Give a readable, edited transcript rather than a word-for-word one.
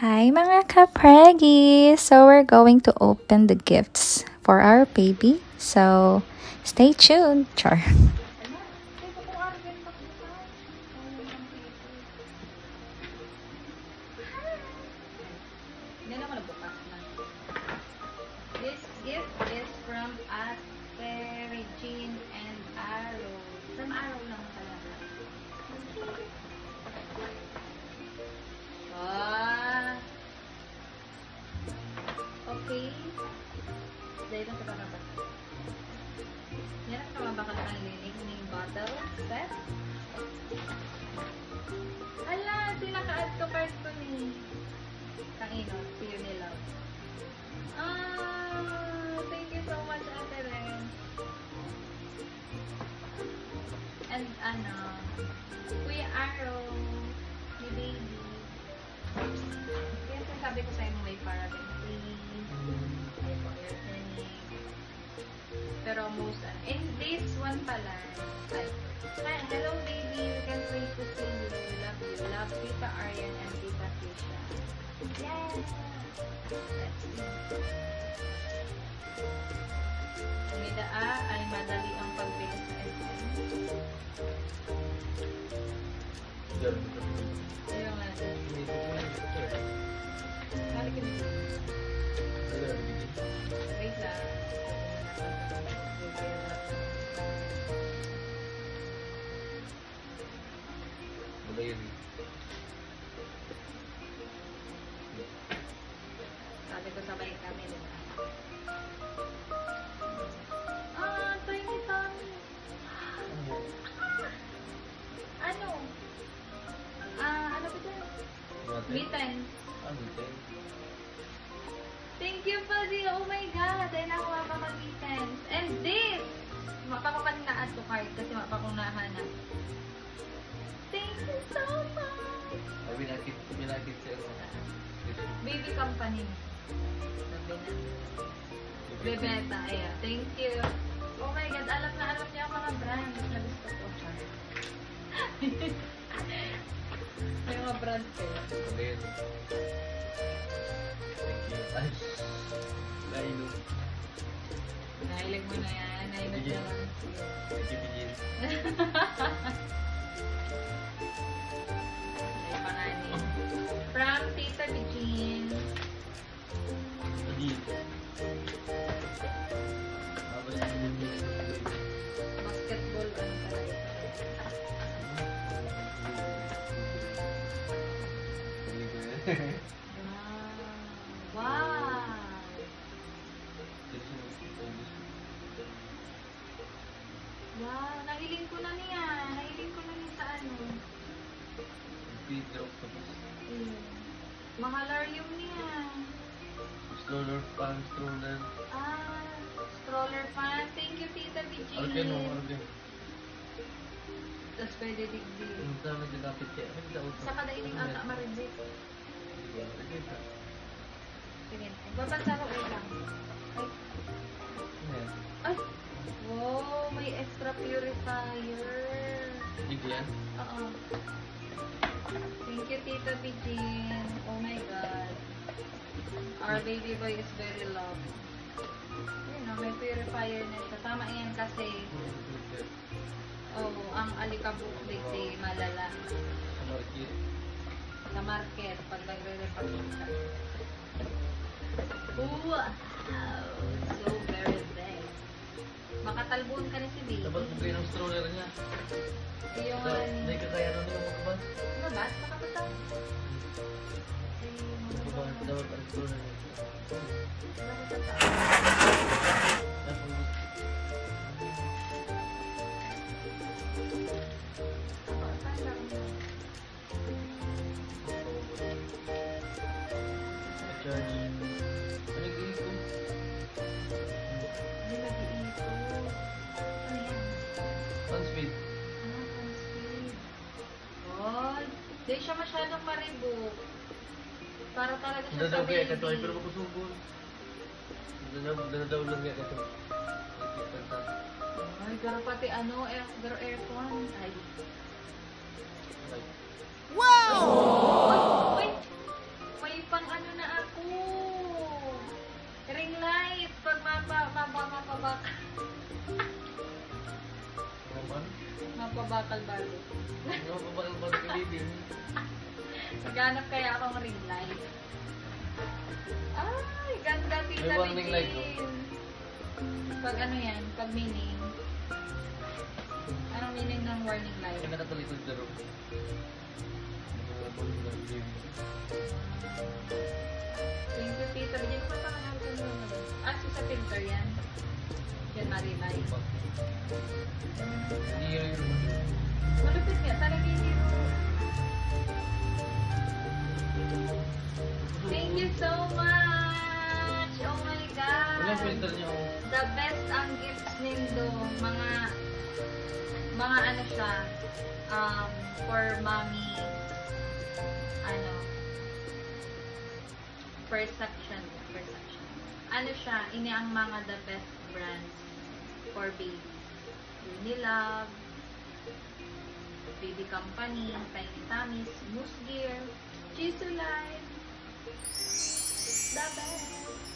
Hi mga ka-preggy! So we're going to open the gifts for our baby. So stay tuned. Char. This gift is from Ate Regine and Arrow. From Arrow lang talaga. Ah. Okay. Dahil lang sa kakabas. Yan ang kamabakal ng linig ng bottle set. Ala, sinaka-add to cart ko ni Kangino, si Unilaw. Thank you so much, Ate Ren. And Kuya Arrow, ni baby. Kaya sabi ko sa'yo may paraben free, may for clinic. Pero most, and this one pala, hi, hello baby, we can't wait to see you. Love you. Love Tita Arian and Tita Tisha. Yes! Let's see. Midaa ay madali ang pagbili sa SM. Ayun nga. Kali ka nito. Wait lang. Sabi ko sabay kami nila. Tiny Tommy. Ano? Ano ba ito? Mittens. Thank you, Padi. Oh my God. Ay nakuha pa mag-mittens. And this! Mapakapan na add to cart kasi mapakong nahanap. Thank you so much! Baby company. Sabi na. Bebeta. Ayan. Thank you. Oh my God. Alam niya ang mga brands na gusto ko. May mga brands kayo. Nahilig mo na yan. Nahilig na lang. Ay, pangani. From Tita Regine. Basketball, ano talaga. Wow! Wow! Nahiling ko na niya. Nahiling ko na niya sa ano. Mahalarium niya. Stroller fan, stroller. Stroller fan. Thank you, Tita Virginie. Tapos pwede digdig. Sa kadailing ata marinig. Sige. Babasa ko lang. Ay! Wow! May extra purifier. Bigyan? Oo. Thank you, Tita Virgin. Oh my God. Our baby boy is very loved. Yun know, may purifier na siya. Tama yan kasi ang alikabok dito malala. Sa market. Pag nagre-repack ka. Wow! So very nice. Makatalbon ka na si baby. Dapat mo kayo ng stroller niya. Yung Hindi ka kaya nun yung makabas. Mabas? Makabasa? Makabas pa dapat ang stroller niya. Hindi siya masyadong maribok. Para talaga siya sa Dadaw kaya baby. katoy pero magkusubon. Dadaw lang kaya katoy. Ay, garo pati garo aircon. Ay. Like, Wow! Uy! May pa mabakal-balo. Ano ba ba ang balik baby? Maghanap kaya akong ring light. Ay, ganda tita May warning light, no? Regine. Pag ano yan, pag meaning. Anong meaning ng warning light? Kaya nakatalikod sa room. Thank you, tita Regine. Kung saan ka natin mo? Ah, sa filter yan. Yan, Marilay. Hindi yun. Malupit nga, talaga yung hero. Thank you so much! Oh my God! Walang filter niyo. The best ang gifts nindo. Mga ano siya, for mommy, perception. Ano siya, ini ang mga the best brands for baby. Unilove, Baby Company, Tiny Tummies, Moose Gear, Chisulite, the best!